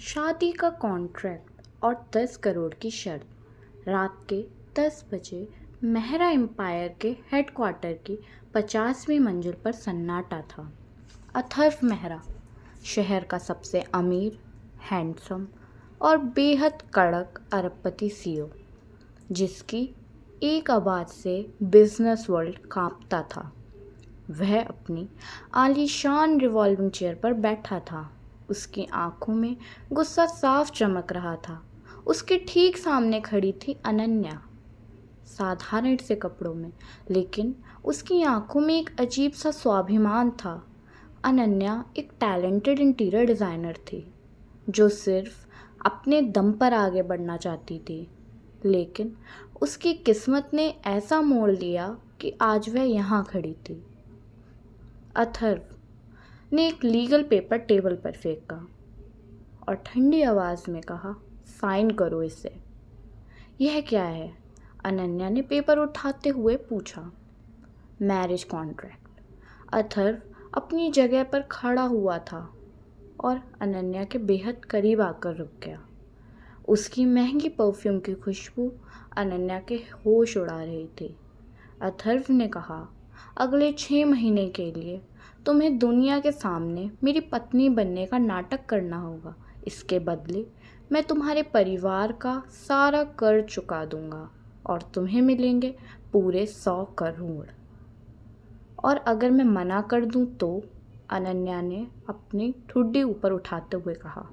शादी का कॉन्ट्रैक्ट और 10 करोड़ की शर्त। रात के 10 बजे मेहरा एम्पायर के हेडक्वार्टर की 50वीं मंजिल पर सन्नाटा था। अथर्व मेहरा, शहर का सबसे अमीर, हैंडसम और बेहद कड़क अरबपति सीईओ, जिसकी एक आवाज़ से बिजनेस वर्ल्ड कांपता था। वह अपनी आलीशान रिवॉल्विंग चेयर पर बैठा था। उसकी आंखों में गुस्सा साफ चमक रहा था। उसके ठीक सामने खड़ी थी अनन्या, साधारण से कपड़ों में, लेकिन उसकी आंखों में एक अजीब सा स्वाभिमान था। अनन्या एक टैलेंटेड इंटीरियर डिज़ाइनर थी, जो सिर्फ अपने दम पर आगे बढ़ना चाहती थी, लेकिन उसकी किस्मत ने ऐसा मोड़ लिया कि आज वह यहाँ खड़ी थी। अथर्व ने एक लीगल पेपर टेबल पर फेंका और ठंडी आवाज़ में कहा, साइन करो इसे। यह क्या है? अनन्या ने पेपर उठाते हुए पूछा। Marriage contract. अथर्व अपनी जगह पर खड़ा हुआ था और अनन्या के बेहद करीब आकर रुक गया। उसकी महंगी परफ्यूम की खुशबू अनन्या के होश उड़ा रही थी। अथर्व ने कहा, अगले 6 महीने के लिए तुम्हें दुनिया के सामने मेरी पत्नी बनने का नाटक करना होगा। इसके बदले मैं तुम्हारे परिवार का सारा कर्ज चुका दूंगा और तुम्हें मिलेंगे पूरे 100 करोड़। और अगर मैं मना कर दूं तो? अनन्या ने अपनी ठुड्डी ऊपर उठाते हुए कहा।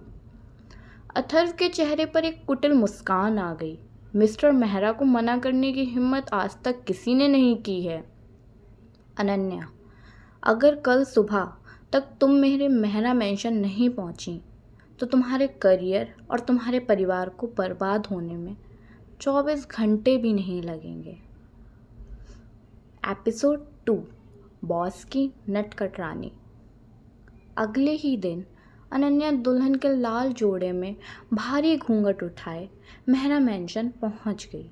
अथर्व के चेहरे पर एक कुटिल मुस्कान आ गई। मिस्टर मेहरा को मना करने की हिम्मत आज तक किसी ने नहीं की है। अनन्या, अगर कल सुबह तक तुम मेरे मेहरा मेंशन नहीं पहुंची तो तुम्हारे करियर और तुम्हारे परिवार को बर्बाद होने में 24 घंटे भी नहीं लगेंगे। एपिसोड 2, बॉस की नटखट रानी। अगले ही दिन अनन्या दुल्हन के लाल जोड़े में भारी घूंघट उठाए मेहरा मेंशन पहुंच गई।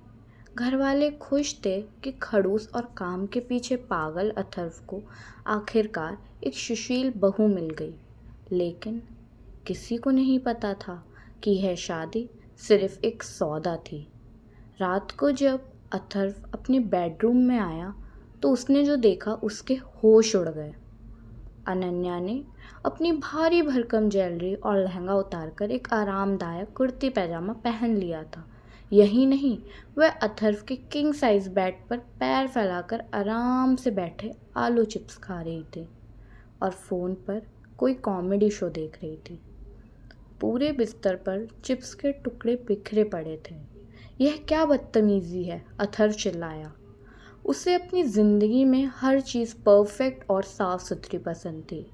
घरवाले खुश थे कि खड़ूस और काम के पीछे पागल अथर्व को आखिरकार एक सुशील बहू मिल गई, लेकिन किसी को नहीं पता था कि यह शादी सिर्फ एक सौदा थी। रात को जब अथर्व अपने बेडरूम में आया तो उसने जो देखा उसके होश उड़ गए। अनन्या ने अपनी भारी भरकम ज्वेलरी और लहंगा उतारकर एक आरामदायक कुर्ती पैजामा पहन लिया था। यही नहीं, वह अथर्व के किंग साइज बेड पर पैर फैलाकर आराम से बैठे आलू चिप्स खा रही थी और फ़ोन पर कोई कॉमेडी शो देख रही थी। पूरे बिस्तर पर चिप्स के टुकड़े बिखरे पड़े थे। यह क्या बदतमीज़ी है? अथर्व चिल्लाया। उसे अपनी ज़िंदगी में हर चीज़ परफेक्ट और साफ़ सुथरी पसंद थी।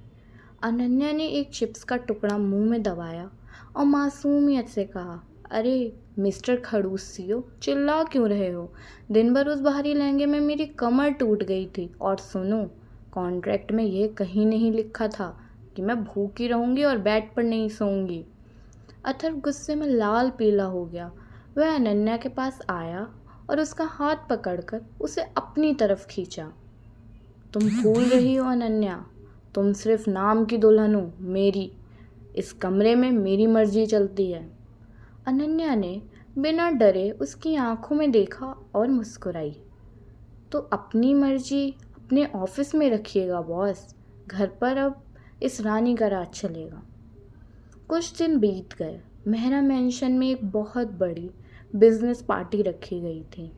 अनन्या ने एक चिप्स का टुकड़ा मुंह में दबाया और मासूमियत से कहा, अरे मिस्टर खड़ूस सीईओ, चिल्ला क्यों रहे हो? दिन भर उस भारी लहंगे में मेरी कमर टूट गई थी। और सुनो, कॉन्ट्रैक्ट में यह कहीं नहीं लिखा था कि मैं भूखी रहूँगी और बेड पर नहीं सोऊंगी। अथर्व गुस्से में लाल पीला हो गया। वह अनन्या के पास आया और उसका हाथ पकड़कर उसे अपनी तरफ खींचा। तुम भूल रही हो अनन्या, तुम सिर्फ नाम की दुल्हन हो मेरी। इस कमरे में मेरी मर्जी चलती है। अनन्या ने बिना डरे उसकी आंखों में देखा और मुस्कुराई। तो अपनी मर्जी अपने ऑफिस में रखिएगा बॉस, घर पर अब इस रानी का राज चलेगा। कुछ दिन बीत गए। मेहरा मेंशन में एक बहुत बड़ी बिजनेस पार्टी रखी गई थी।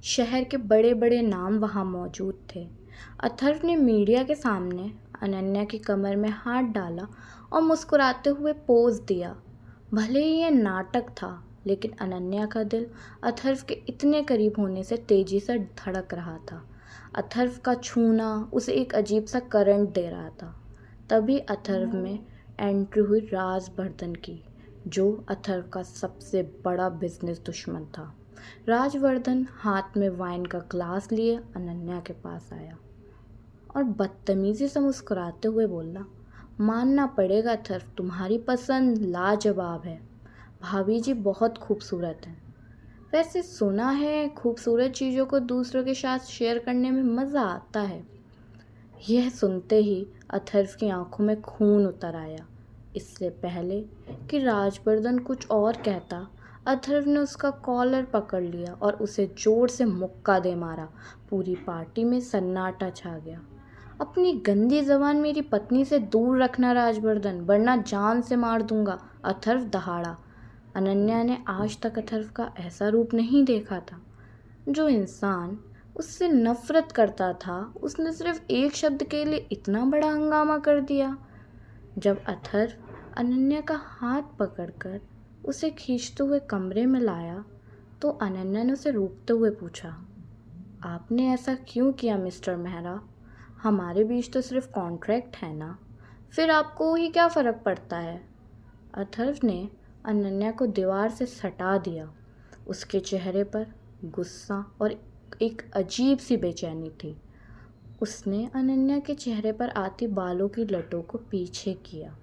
शहर के बड़े बड़े नाम वहाँ मौजूद थे। अथर्व ने मीडिया के सामने अनन्या की कमर में हाथ डाला और मुस्कुराते हुए पोज दिया। भले ही यह नाटक था, लेकिन अनन्या का दिल अथर्व के इतने करीब होने से तेजी से धड़क रहा था। अथर्व का छूना उसे एक अजीब सा करंट दे रहा था। तभी अथर्व में एंट्री हुई राजवर्धन की, जो अथर्व का सबसे बड़ा बिजनेस दुश्मन था। राजवर्धन हाथ में वाइन का ग्लास लिए अनन्या के पास आया और बदतमीजी से मुस्कुराते हुए बोला, मानना पड़ेगा अथर्व, तुम्हारी पसंद लाजवाब है। भाभी जी बहुत खूबसूरत हैं। वैसे सुना है खूबसूरत चीज़ों को दूसरों के साथ शेयर करने में मज़ा आता है। यह सुनते ही अथर्व की आंखों में खून उतर आया। इससे पहले कि राजवर्धन कुछ और कहता, अथर्व ने उसका कॉलर पकड़ लिया और उसे जोर से मुक्का दे मारा। पूरी पार्टी में सन्नाटा छा गया। अपनी गंदी जबान मेरी पत्नी से दूर रखना राजवर्धन, वरना जान से मार दूंगा, अथर्व दहाड़ा। अनन्या ने आज तक अथर्व का ऐसा रूप नहीं देखा था। जो इंसान उससे नफरत करता था, उसने सिर्फ एक शब्द के लिए इतना बड़ा हंगामा कर दिया। जब अथर्व अनन्या का हाथ पकड़कर उसे खींचते हुए कमरे में लाया तो अनन्या ने उसे रोकते हुए पूछा, आपने ऐसा क्यों किया मिस्टर मेहरा? हमारे बीच तो सिर्फ कॉन्ट्रैक्ट है ना, फिर आपको ही क्या फ़र्क पड़ता है? अथर्व ने अनन्या को दीवार से सटा दिया। उसके चेहरे पर गुस्सा और एक अजीब सी बेचैनी थी। उसने अनन्या के चेहरे पर आती बालों की लटों को पीछे किया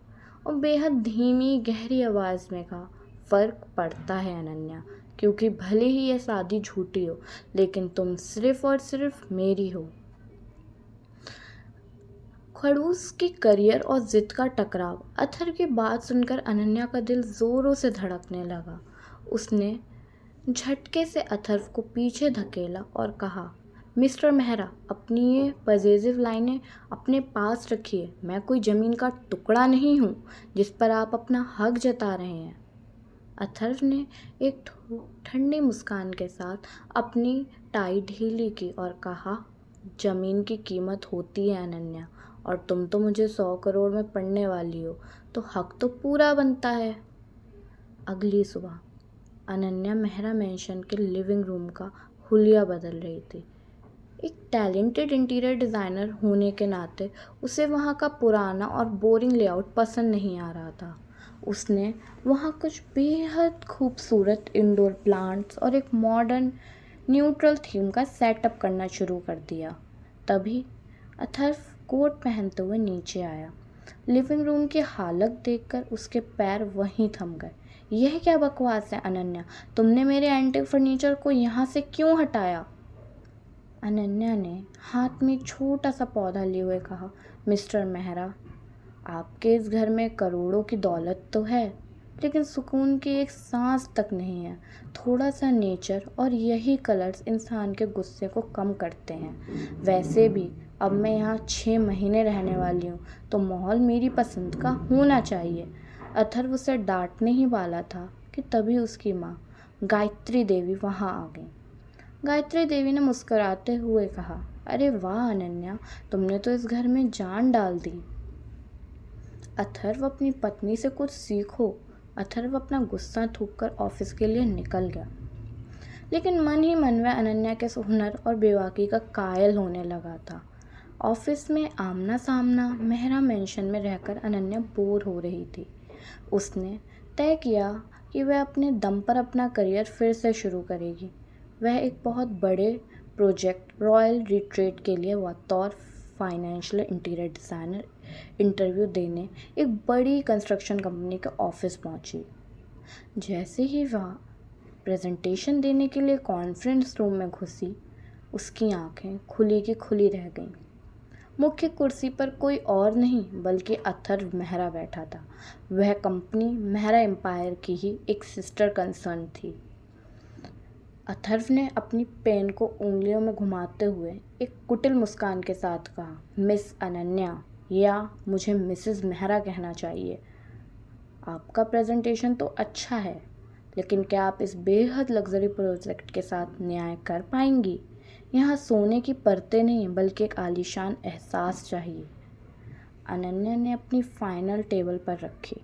और बेहद धीमी गहरी आवाज़ में कहा, फ़र्क पड़ता है अनन्या, क्योंकि भले ही यह शादी झूठी हो, लेकिन तुम सिर्फ और सिर्फ मेरी हो। खड़ूस के करियर और जिद का टकराव। अथर्व की बात सुनकर अनन्या का दिल ज़ोरों से धड़कने लगा। उसने झटके से अथर्व को पीछे धकेला और कहा, मिस्टर मेहरा, अपनी ये पजेसिव लाइनें अपने पास रखिए। मैं कोई ज़मीन का टुकड़ा नहीं हूँ जिस पर आप अपना हक जता रहे हैं। अथर्व ने एक ठंडी मुस्कान के साथ अपनी टाई ढीली की और कहा, ज़मीन की कीमत होती है अनन्या, और तुम तो मुझे 100 करोड़ में पढ़ने वाली हो, तो हक तो पूरा बनता है। अगली सुबह अनन्या मेहरा मैंशन के लिविंग रूम का हुलिया बदल रही थी। एक टैलेंटेड इंटीरियर डिज़ाइनर होने के नाते उसे वहाँ का पुराना और बोरिंग लेआउट पसंद नहीं आ रहा था। उसने वहाँ कुछ बेहद खूबसूरत इंडोर प्लांट्स और एक मॉडर्न न्यूट्रल थीम का सेटअप करना शुरू कर दिया। तभी अथर्व कोट पहनते हुए नीचे आया। लिविंग रूम की हालत देखकर उसके पैर वहीं थम गए। यह क्या बकवास है अनन्या, तुमने मेरे एंटीक फर्नीचर को यहाँ से क्यों हटाया? अनन्या ने हाथ में छोटा सा पौधा लिए हुए कहा, मिस्टर मेहरा, आपके इस घर में करोड़ों की दौलत तो है, लेकिन सुकून की एक सांस तक नहीं है। थोड़ा सा नेचर और यही कलर्स इंसान के गुस्से को कम करते हैं। वैसे भी अब मैं यहाँ 6 महीने रहने वाली हूँ, तो माहौल मेरी पसंद का होना चाहिए। अथर्व उसे डांटने ही वाला था कि तभी उसकी माँ गायत्री देवी वहाँ आ गई। गायत्री देवी ने मुस्कुराते हुए कहा, अरे वाह अनन्या, तुमने तो इस घर में जान डाल दी। अथर्व, अपनी पत्नी से कुछ सीखो। अथर्व अपना गुस्सा थूककर ऑफिस के लिए निकल गया, लेकिन मन ही मन वह अनन्या के हुनर और बेबाकी का कायल होने लगा था। ऑफिस में आमना सामना मेहरा मेंशन में रहकर अनन्या बोर हो रही थी। उसने तय किया कि वह अपने दम पर अपना करियर फिर से शुरू करेगी। वह एक बहुत बड़े प्रोजेक्ट रॉयल रिट्रीट के लिए बतौर फाइनेंशियल इंटीरियर डिज़ाइनर इंटरव्यू देने एक बड़ी कंस्ट्रक्शन कंपनी के ऑफिस पहुंची। जैसे ही वह प्रेजेंटेशन देने के लिए कॉन्फ्रेंस रूम में घुसी, उसकी आंखें खुली की खुली रह गईं। मुख्य कुर्सी पर कोई और नहीं बल्कि अथर्व मेहरा बैठा था। वह कंपनी मेहरा एम्पायर की ही एक सिस्टर कंसर्न थी। अथर्व ने अपनी पेन को उंगलियों में घुमाते हुए एक कुटिल मुस्कान के साथ कहा, मिस अनन्या, या मुझे मिसेस मेहरा कहना चाहिए। आपका प्रेजेंटेशन तो अच्छा है, लेकिन क्या आप इस बेहद लग्जरी प्रोजेक्ट के साथ न्याय कर पाएंगी? यहाँ सोने की परतें नहीं बल्कि एक आलीशान एहसास चाहिए। अनन्या ने अपनी फाइनल टेबल पर रखी,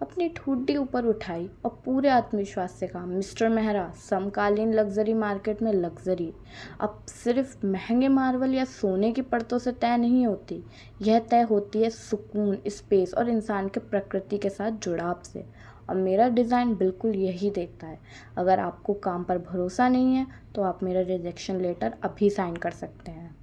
अपनी ठुड्डी ऊपर उठाई और पूरे आत्मविश्वास से कहा, मिस्टर मेहरा, समकालीन लग्जरी मार्केट में लग्जरी अब सिर्फ महंगे मार्बल या सोने की परतों से तय नहीं होती। यह तय होती है सुकून, स्पेस और इंसान के प्रकृति के साथ जुड़ाव से, और मेरा डिज़ाइन बिल्कुल यही देखता है। अगर आपको काम पर भरोसा नहीं है तो आप मेरा रिजेक्शन लेटर अभी साइन कर सकते हैं।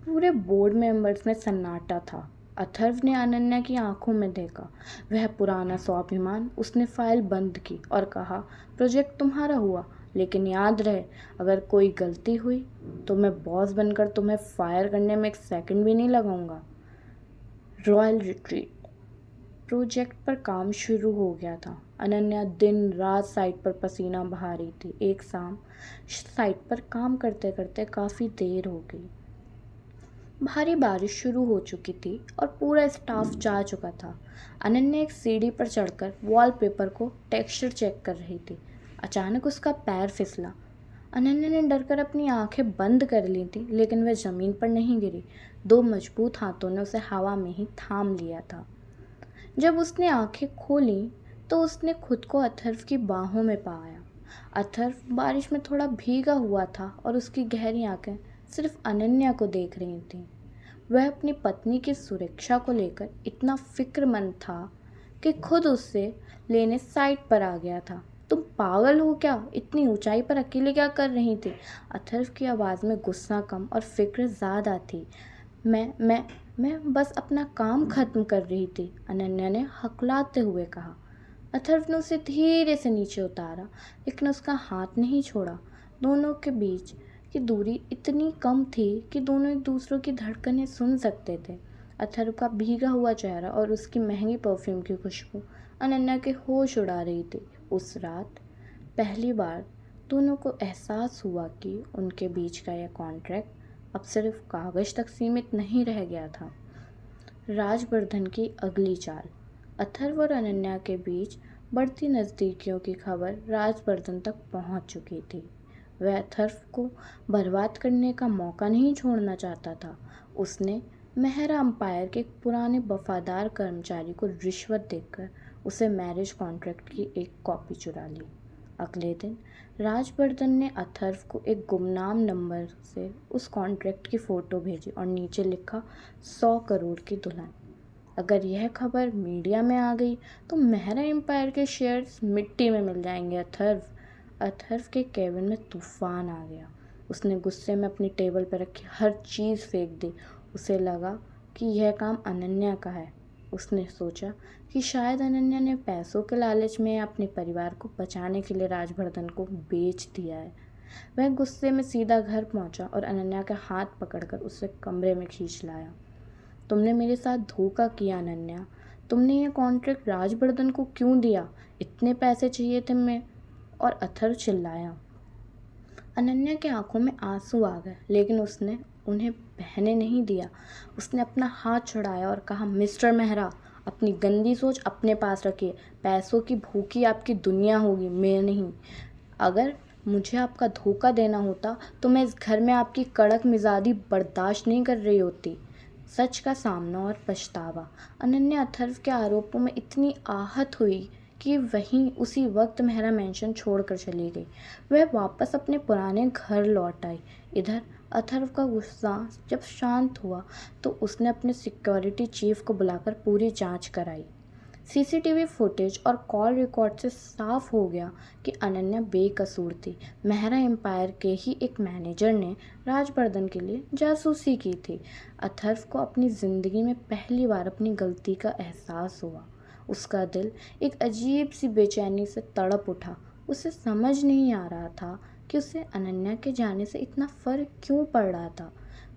पूरे बोर्ड मेंबर्स में सन्नाटा था। अथर्व ने अनन्या की आंखों में देखा, वह पुराना स्वाभिमान। उसने फाइल बंद की और कहा, प्रोजेक्ट तुम्हारा हुआ, लेकिन याद रहे, अगर कोई गलती हुई तो मैं बॉस बनकर तुम्हें फायर करने में एक सेकंड भी नहीं लगाऊंगा। रॉयल रिट्रीट प्रोजेक्ट पर काम शुरू हो गया था। अनन्या दिन रात साइट पर पसीना बहा रही थी। एक शाम साइट पर काम करते करते काफ़ी देर हो गई। भारी बारिश शुरू हो चुकी थी और पूरा स्टाफ जा चुका था। अनन्या एक सीढ़ी पर चढ़कर वॉलपेपर को टेक्सचर चेक कर रही थी। अचानक उसका पैर फिसला। अनन्या ने डरकर अपनी आंखें बंद कर ली थी, लेकिन वह ज़मीन पर नहीं गिरी। दो मजबूत हाथों ने उसे हवा में ही थाम लिया था। जब उसने आंखें खोलीं तो उसने खुद को अथर्व की बाहों में पाया। अथर्व बारिश में थोड़ा भीगा हुआ था और उसकी गहरी आंखें सिर्फ अनन्या को देख रही थीं। वह अपनी पत्नी की सुरक्षा को लेकर इतना फिक्रमंद था कि खुद उससे लेने साइट पर आ गया था। तुम पागल हो क्या? इतनी ऊंचाई पर अकेले क्या कर रही थी? अथर्व की आवाज़ में गुस्सा कम और फिक्र ज़्यादा थी। मैं बस अपना काम ख़त्म कर रही थी, अनन्या ने हकलाते हुए कहा। अथर्व ने उसे धीरे से नीचे उतारा, लेकिन उसका हाथ नहीं छोड़ा। दोनों के बीच की दूरी इतनी कम थी कि दोनों एक दूसरे की धड़कनें सुन सकते थे। अथर्व का भीगा हुआ चेहरा और उसकी महंगी परफ्यूम की खुशबू अनन्या के होश उड़ा रही थी। उस रात पहली बार दोनों को एहसास हुआ कि उनके बीच का यह कॉन्ट्रैक्ट अब सिर्फ कागज़ तक सीमित नहीं रह गया था। राजवर्धन की अगली चाल। अथर्व और अनन्या के बीच बढ़ती नज़दीकियों की खबर राजवर्धन तक पहुंच चुकी थी। वह अथर्व को बर्बाद करने का मौका नहीं छोड़ना चाहता था। उसने मेहरा अंपायर के एक पुराने वफादार कर्मचारी को रिश्वत देकर उसे मैरिज कॉन्ट्रैक्ट की एक कॉपी चुरा ली। अगले दिन राजवर्धन ने अथर्व को एक गुमनाम नंबर से उस कॉन्ट्रैक्ट की फ़ोटो भेजी और नीचे लिखा 100 करोड़ की दुल्हन। अगर यह खबर मीडिया में आ गई तो मेहरा एम्पायर के शेयर्स मिट्टी में मिल जाएंगे। अथर्व के केबिन में तूफान आ गया। उसने गुस्से में अपनी टेबल पर रखी हर चीज़ फेंक दी। उसे लगा कि यह काम अनन्या का है। उसने सोचा कि शायद अनन्या ने पैसों के लालच में अपने परिवार को बचाने के लिए राजवर्धन को बेच दिया है। वह गुस्से में सीधा घर पहुंचा और अनन्या का हाथ पकड़कर उसे कमरे में खींच लाया। तुमने मेरे साथ धोखा किया अनन्या। तुमने यह कॉन्ट्रैक्ट राजवर्धन को क्यों दिया? इतने पैसे चाहिए थे मैं। और अथर्व चिल्लाया। अनन्या की आंखों में आंसू आ गए, लेकिन उसने उन्हें बहने नहीं दिया। उसने अपना हाथ छुड़ाया और कहा, मिस्टर मेहरा, अपनी गंदी सोच अपने पास रखिए। पैसों की भूखी आपकी दुनिया होगी, मैं नहीं। अगर मुझे आपका धोखा देना होता तो मैं इस घर में आपकी कड़क मिजाजी बर्दाश्त नहीं कर रही होती। सच का सामना और पछतावा। अनन्या अथर्व के आरोपों में इतनी आहत हुई कि वहीं उसी वक्त मेहरा मेंशन छोड़कर चली गई। वह वापस अपने पुराने घर लौट आई। इधर अथर्व का गुस्सा जब शांत हुआ तो उसने अपने सिक्योरिटी चीफ को बुलाकर पूरी जांच कराई। सीसीटीवी फुटेज और कॉल रिकॉर्ड से साफ हो गया कि अनन्या बेकसूर थी। मेहरा एम्पायर के ही एक मैनेजर ने राजवर्धन के लिए जासूसी की थी। अथर्व को अपनी ज़िंदगी में पहली बार अपनी गलती का एहसास हुआ। उसका दिल एक अजीब सी बेचैनी से तड़प उठा। उसे समझ नहीं आ रहा था कि उसे अनन्या के जाने से इतना फ़र्क क्यों पड़ रहा था।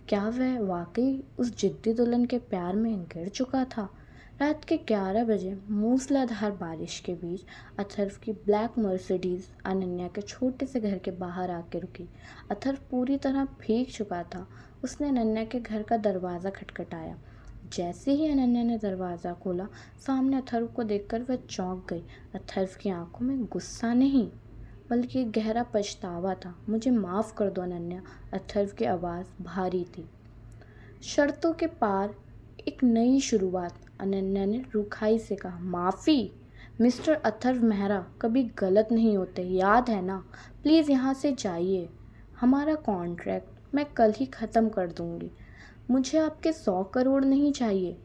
क्या वह वाकई उस जिद्दी दुल्हन के प्यार में गिर चुका था? रात के 11 बजे मूसलाधार बारिश के बीच अथर्व की ब्लैक मर्सिडीज़ अनन्या के छोटे से घर के बाहर आके रुकी। अथर्व पूरी तरह भीग चुका था। उसने अनन्या के घर का दरवाज़ा खटखटाया। जैसे ही अनन्या ने दरवाज़ा खोला, सामने अथर्व को देखकर वह चौंक गई। अथर्व की आंखों में गुस्सा नहीं बल्कि एक गहरा पछतावा था। मुझे माफ़ कर दो अनन्या। अथर्व की आवाज़ भारी थी। शर्तों के पार एक नई शुरुआत, अनन्या ने रुखाई से कहा। माफ़ी? मिस्टर अथर्व मेहरा कभी गलत नहीं होते, याद है ना? प्लीज़ यहाँ से जाइए। हमारा कॉन्ट्रैक्ट मैं कल ही ख़त्म कर दूँगी। मुझे आपके 100 करोड़ नहीं चाहिए।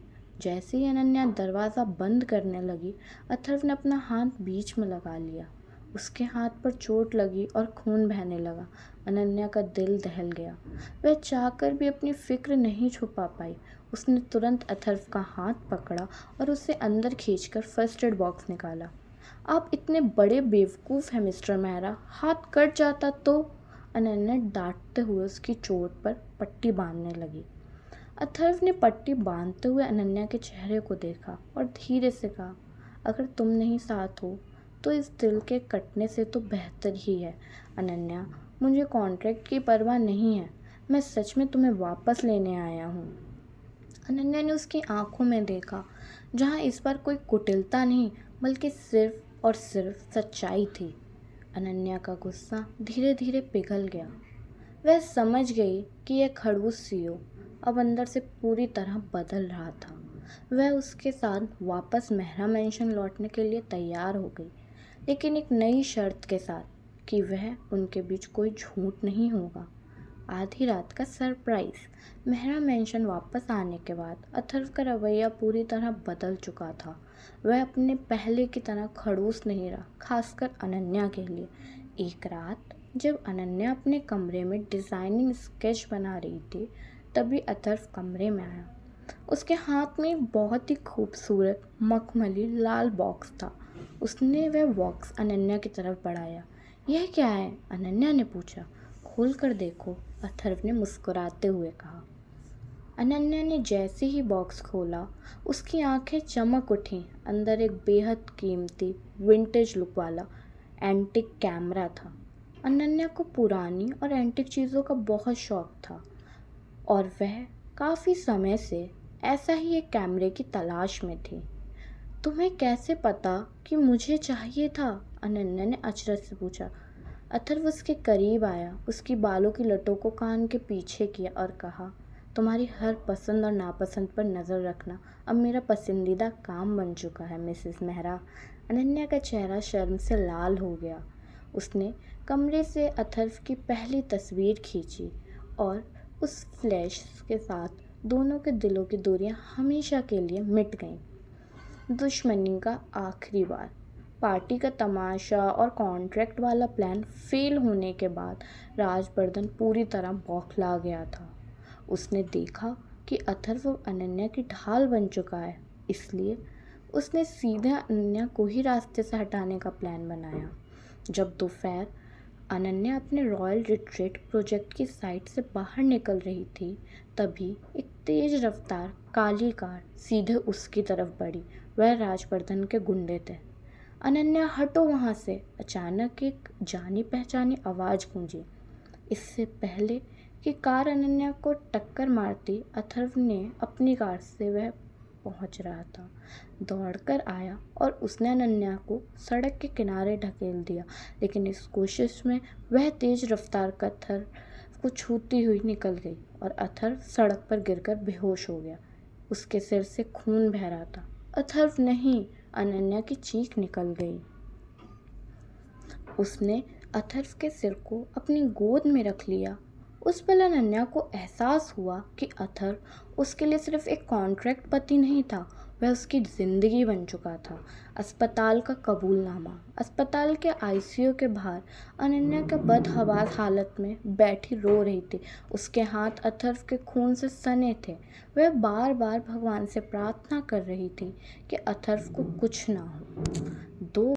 जैसे ही अनन्या दरवाज़ा बंद करने लगी, अथर्व ने अपना हाथ बीच में लगा लिया। उसके हाथ पर चोट लगी और खून बहने लगा। अनन्या का दिल दहल गया। वह चाहकर भी अपनी फिक्र नहीं छुपा पाई। उसने तुरंत अथर्व का हाथ पकड़ा और उसे अंदर खींचकर फर्स्ट एड बॉक्स निकाला। आप इतने बड़े बेवकूफ़ हैं मिस्टर मेहरा, हाथ कट जाता तो? अनन्या डांटते हुए उसकी चोट पर पट्टी बांधने लगी। अथर्व ने पट्टी बांधते हुए अनन्या के चेहरे को देखा और धीरे से कहा, अगर तुम नहीं साथ हो तो इस दिल के कटने से तो बेहतर ही है। अनन्या, मुझे कॉन्ट्रैक्ट की परवाह नहीं है, मैं सच में तुम्हें वापस लेने आया हूँ। अनन्या ने उसकी आंखों में देखा, जहाँ इस बार कोई कुटिलता नहीं बल्कि सिर्फ और सिर्फ सच्चाई थी। अनन्या का गुस्सा धीरे धीरे पिघल गया। वह समझ गई कि यह खड़ूस सीओ अब अंदर से पूरी तरह बदल रहा था। वह उसके साथ वापस मेहरा मेंशन लौटने के लिए तैयार हो गई, लेकिन एक नई शर्त के साथ कि वह उनके बीच कोई झूठ नहीं होगा। आधी रात का सरप्राइज। मेहरा मेंशन वापस आने के बाद अथर्व का रवैया पूरी तरह बदल चुका था। वह अपने पहले की तरह खड़ूस नहीं रहा, खासकर अनन्या के लिए। एक रात जब अनन्या अपने कमरे में डिज़ाइनिंग स्केच बना रही थी, तभी अथर्व कमरे में आया। उसके हाथ में एक बहुत ही खूबसूरत मखमली लाल बॉक्स था। उसने वह बॉक्स अनन्या की तरफ बढ़ाया। यह क्या है? अनन्या ने पूछा। खोल कर देखो, अथर्व ने मुस्कुराते हुए कहा। अनन्या ने जैसे ही बॉक्स खोला, उसकी आंखें चमक उठीं। अंदर एक बेहद कीमती विंटेज लुक वाला एंटिक कैमरा था। अनन्या को पुरानी और एंटिक चीज़ों का बहुत शौक था और वह काफ़ी समय से ऐसा ही एक कैमरे की तलाश में थी। तुम्हें कैसे पता कि मुझे चाहिए था? अनन्या ने अचरज से पूछा। अथर्व उसके करीब आया, उसकी बालों की लटों को कान के पीछे किया और कहा, तुम्हारी हर पसंद और नापसंद पर नज़र रखना अब मेरा पसंदीदा काम बन चुका है मिसेस मेहरा। अनन्या का चेहरा शर्म से लाल हो गया। उसने कमरे से अथर्व की पहली तस्वीर खींची और उस फ्लैश के साथ दोनों के दिलों की दूरियां हमेशा के लिए मिट गईं। दुश्मनी का आखिरी बार। पार्टी का तमाशा और कॉन्ट्रैक्ट वाला प्लान फेल होने के बाद राजवर्धन पूरी तरह बौखला गया था। उसने देखा कि अथर्व अनन्या की ढाल बन चुका है, इसलिए उसने सीधे अनन्या को ही रास्ते से हटाने का प्लान बनाया। जब दोपहर अनन्या अपने रॉयल रिट्रीट प्रोजेक्ट की साइट से बाहर निकल रही थी, तभी एक तेज रफ्तार काली कार सीधे उसकी तरफ बढ़ी। वह राजवर्धन के गुंडे थे। अनन्या, हटो वहाँ से! अचानक एक जानी पहचानी आवाज़ गूंजी। इससे पहले कि कार अनन्या को टक्कर मारती, अथर्व ने अपनी कार से वह पहुंच रहा था दौड़कर आया और उसने अनन्या को सड़क के किनारे ढकेल दिया, लेकिन इस कोशिश में वह तेज रफ्तार का अथर्व को छूती हुई निकल गई और अथर्व सड़क पर गिरकर बेहोश हो गया। उसके सिर से खून बह रहा था। अथर्व नहीं! अनन्या की चीख निकल गई। उसने अथर्व के सिर को अपनी गोद में रख लिया। उस पल अनन्या को एहसास हुआ कि अथर्व उसके लिए सिर्फ एक कॉन्ट्रैक्ट पति नहीं था, वह उसकी ज़िंदगी बन चुका था। अस्पताल का कबूलनामा। अस्पताल के आईसीयू के बाहर अनन्या के बदहवास हालत में बैठी रो रही थी। उसके हाथ अथर्व के खून से सने थे। वह बार बार भगवान से प्रार्थना कर रही थी कि अथर्व को कुछ ना हो। 2